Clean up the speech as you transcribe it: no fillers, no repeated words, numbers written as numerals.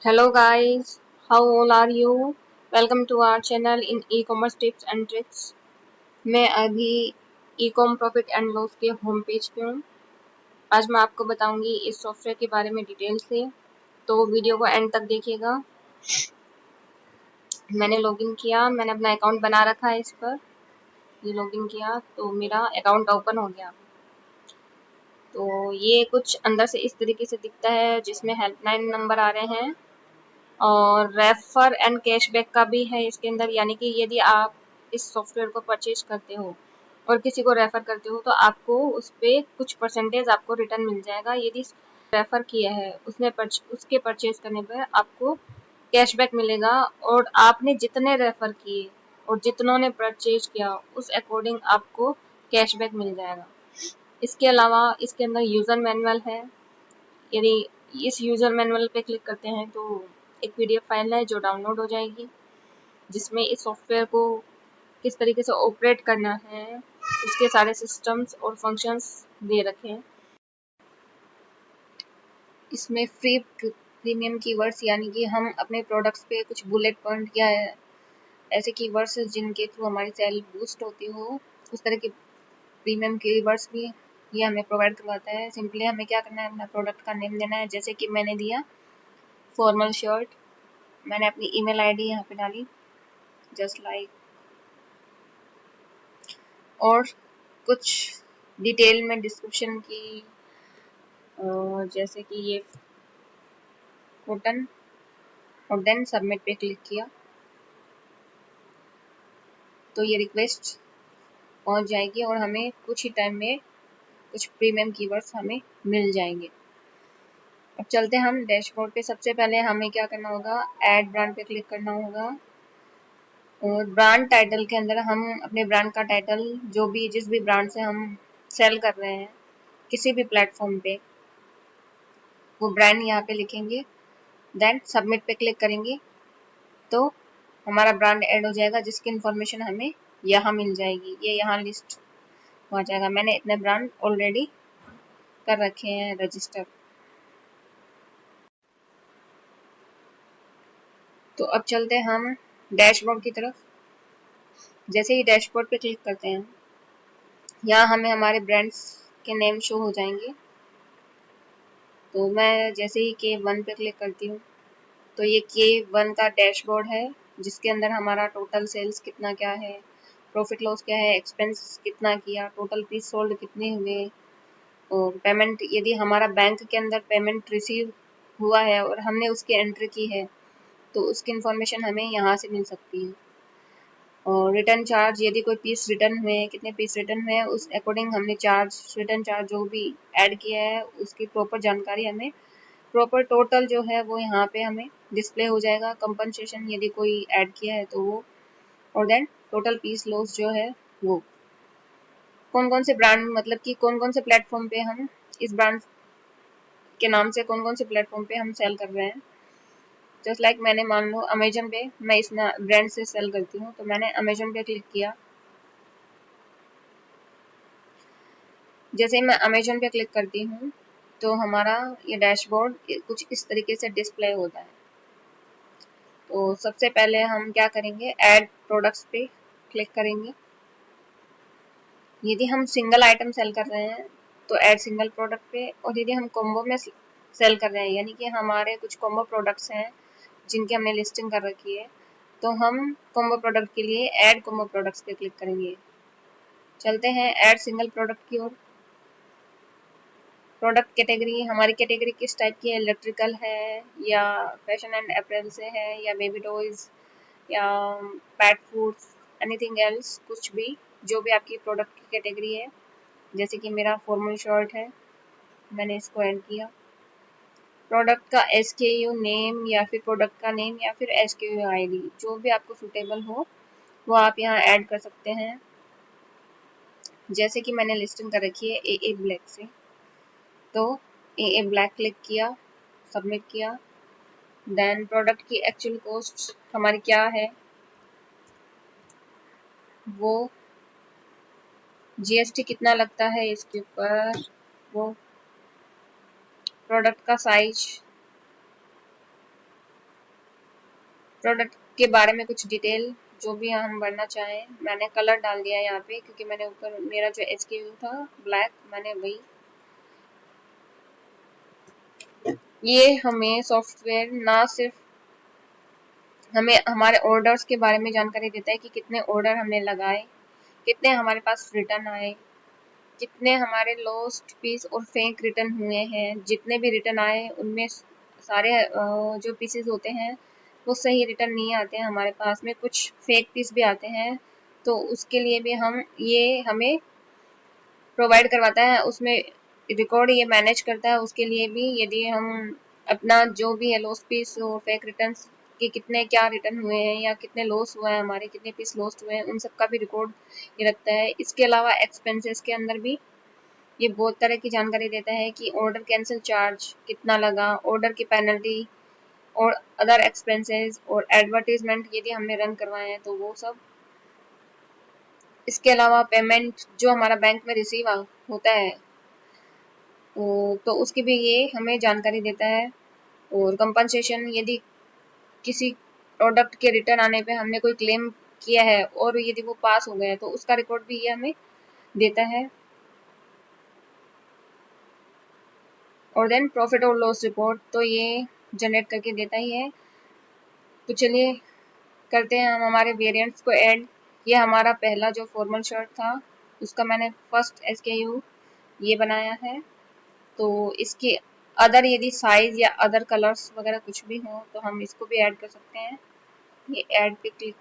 Hello guys, how all are you? Welcome to our channel in e-commerce tips and tricks. मैं अभी e-com profit and loss के home page पे हूँ। आज मैं आपको बताऊंगी इस सॉफ्टवेयर के बारे में डिटेल से, तो वीडियो को एंड तक देखिएगा। मैंने लॉगिन किया, मैंने अपना अकाउंट बना रखा है इस पर। ये लॉगिन किया तो मेरा अकाउंट ओपन हो गया। तो ये कुछ अंदर से इस तरीके से दिखता है, जिसमें हेल्पलाइन नंबर आ रहे हैं और रेफर एंड कैशबैक का भी है इसके अंदर। यानी कि यदि आप इस सॉफ्टवेयर को परचेज करते हो और किसी को रेफर करते हो तो आपको उस पर कुछ परसेंटेज आपको रिटर्न मिल जाएगा। यदि रेफर किया है उसके परचेज करने पर आपको कैशबैक मिलेगा, और आपने जितने रेफर किए और जितनों ने परचेज किया उस अकॉर्डिंग आपको कैशबैक मिल जाएगा। इसके अलावा इसके अंदर यूजर मैनुअल है। यदि इस यूजर मैनुअल पे क्लिक करते हैं तो एक पीडीएफ फाइल है जो डाउनलोड हो जाएगी, जिसमें इस सॉफ्टवेयर को किस तरीके से ऑपरेट करना है उसके सारे सिस्टम्स और फंक्शंस दे रखे हैं। इसमें फ्री प्रीमियम कीवर्ड्स, यानी कि हम अपने प्रोडक्ट्स पे कुछ बुलेट पॉइंट या ऐसे कीवर्ड्स जिनके थ्रू हमारी सेल बूस्ट होती हो, उस तरह के प्रीमियम कीवर्ड्स भी ये हमें प्रोवाइड करवाता है। सिंपली हमें क्या करना है, अपना प्रोडक्ट का नेम देना है। जैसे कि मैंने दिया फॉर्मल शर्ट, मैंने अपनी ईमेल आईडी यहाँ पे डाली जस्ट लाइक, और कुछ डिटेल में डिस्क्रिप्शन की, जैसे कि ये कॉटन, और देन सबमिट पे क्लिक किया तो ये रिक्वेस्ट पहुंच जाएगी और हमें कुछ ही टाइम में कुछ प्रीमियम कीवर्ड्स हमें मिल जाएंगे। अब चलते हैं हम डैशबोर्ड पे। सबसे पहले हमें क्या करना होगा, ऐड ब्रांड पे क्लिक करना होगा, और ब्रांड टाइटल के अंदर हम अपने ब्रांड का टाइटल, जो भी जिस भी ब्रांड से हम सेल कर रहे हैं किसी भी प्लेटफॉर्म पे, वो ब्रांड यहाँ पे लिखेंगे। देन सबमिट पे क्लिक करेंगे तो हमारा ब्रांड ऐड हो जाएगा, जिसकी इंफॉर्मेशन हमें यहाँ मिल जाएगी। ये यहाँ लिस्ट हो जाएगा। मैंने इतने ब्रांड ऑलरेडी कर रखे हैं रजिस्टर। तो अब चलते हैं हम डैशबोर्ड की तरफ। जैसे ही डैशबोर्ड पे क्लिक करते हैं, यहाँ हमें हमारे ब्रांड्स के नेम शो हो जाएंगे। तो मैं जैसे ही K1 पे क्लिक करती हूँ तो ये K1 का डैशबोर्ड है, जिसके अंदर हमारा टोटल सेल्स कितना क्या है, प्रॉफिट लॉस क्या है, एक्सपेंस कितना किया, टोटल पीस सोल्ड कितने हुए, और पेमेंट, यदि हमारा बैंक के अंदर पेमेंट रिसीव हुआ है और हमने उसकी एंट्री की है तो उसकी इंफॉर्मेशन हमें यहाँ से मिल सकती है। और रिटर्न चार्ज, यदि कोई पीस रिटर्न हुए, कितने पीस रिटर्न हुए, उस अकॉर्डिंग हमने रिटर्न चार्ज जो भी ऐड किया है उसकी प्रॉपर जानकारी हमें, प्रॉपर टोटल जो है वो यहाँ पे हमें डिस्प्ले हो जाएगा। कंपनसेशन यदि कोई ऐड किया है तो वो, और देन टोटल पीस लॉस जो है वो, कौन कौन से ब्रांड, मतलब कि कौन कौन से प्लेटफॉर्म पे हम इस ब्रांड के नाम से कौन कौन से प्लेटफॉर्म पे हम सेल कर रहे हैं। जस्ट लाइक मैंने मान लो अमेजन पे मैं इस ब्रांड से सेल करती हूँ, तो मैंने अमेजन पे क्लिक किया। जैसे ही मैं अमेजन पे क्लिक करती हूँ तो हमारा ये डैशबोर्ड कुछ इस तरीके से डिस्प्ले होता है। तो सबसे पहले हम क्या करेंगे, ऐड प्रोडक्ट्स पे क्लिक करेंगे। यदि हम सिंगल आइटम सेल कर रहे हैं तो ऐड सिंगल प्रोडक्ट पे, और यदि हम कॉम्बो में सेल कर रहे हैं, यानी कि हमारे कुछ कॉम्बो प्रोडक्ट्स हैं जिनकी हमने लिस्टिंग कर रखी है, तो हम कॉम्बो प्रोडक्ट के लिए ऐड कॉम्बो प्रोडक्ट्स पे क्लिक करेंगे। चलते हैं ऐड सिंगल प्रोडक्ट की ओर। प्रोडक्ट कैटेगरी, हमारी कैटेगरी किस टाइप की है, इलेक्ट्रिकल है या फैशन एंड अपरेल से है या बेबी टॉयज या पेट फूड्स, एनीथिंग एल्स, कुछ भी, जो भी आपकी प्रोडक्ट की कैटेगरी है। जैसे कि मेरा फॉर्मल शर्ट है, मैंने इसको ऐड किया। प्रोडक्ट का SKU नेम या फिर प्रोडक्ट का नेम या फिर SKU ID, जो भी आपको सुटेबल हो वो आप यहाँ ऐड कर सकते हैं। जैसे कि मैंने लिस्टिंग कर रखी है AA ब्लैक से, तो AA ब्लैक क्लिक किया, सबमिट किया। देन प्रोडक्ट की एक्चुअल कॉस्ट हमारी क्या है, वो GST कितना लगता है इसके ऊपर, वो प्रोडक्ट का साइज, प्रोडक्ट के बारे में कुछ डिटेल जो भी हम भरना चाहें। मैंने कलर डाल दिया यहाँ पे क्योंकि मैंने ऊपर मेरा जो SKU था ब्लैक, मैंने वही। ये हमें सॉफ्टवेयर ना सिर्फ हमें हमारे ऑर्डर्स के बारे में जानकारी देता है कि कितने ऑर्डर हमने लगाए, कितने हमारे पास रिटर्न आए, कितने हमारे लॉस्ट पीस और फेक रिटर्न हुए हैं। जितने भी रिटर्न आए उनमें सारे जो पीसेस होते हैं वो सही रिटर्न नहीं आते हैं हमारे पास में, कुछ फेक पीस भी आते हैं। तो उसके लिए भी ये हमें प्रोवाइड करवाता है, उसमें रिकॉर्ड ये मैनेज करता है। उसके लिए भी यदि हम अपना जो भी है लॉस पीस और फेक रिटर्न्स के कितने क्या रिटर्न हुए हैं या कितने लॉस हुआ है, हमारे कितने पीस लॉस्ट हुए हैं, उन सब का भी रिकॉर्ड ये रखता है। इसके अलावा एक्सपेंसेस के अंदर भी ये बहुत तरह की जानकारी देता है कि ऑर्डर कैंसिल चार्ज कितना लगा, ऑर्डर की पेनल्टी और अदर एक्सपेंसेस और एडवर्टीजमेंट यदि हमने रन करवाए हैं तो वो सब। इसके अलावा पेमेंट जो हमारा बैंक में रिसीव होता है तो उसकी भी ये हमें जानकारी देता है। और कंपनसेशन, यदि किसी प्रोडक्ट के रिटर्न आने पे हमने कोई क्लेम किया है और यदि वो पास हो गया है तो उसका रिकॉर्ड भी ये हमें देता है। और देन प्रॉफिट और लॉस रिपोर्ट तो ये जनरेट करके देता ही है। तो चलिए करते हैं हम हमारे वेरिएंट्स को ऐड। ये हमारा पहला जो फॉर्मल शर्ट था उसका मैंने फर्स्ट SKU ये बनाया है। तो इसके अदर यदि साइज या अदर कलर्स वगैरह कुछ भी हो तो हम इसको भी ऐड कर सकते हैं। ये ऐड पे क्लिक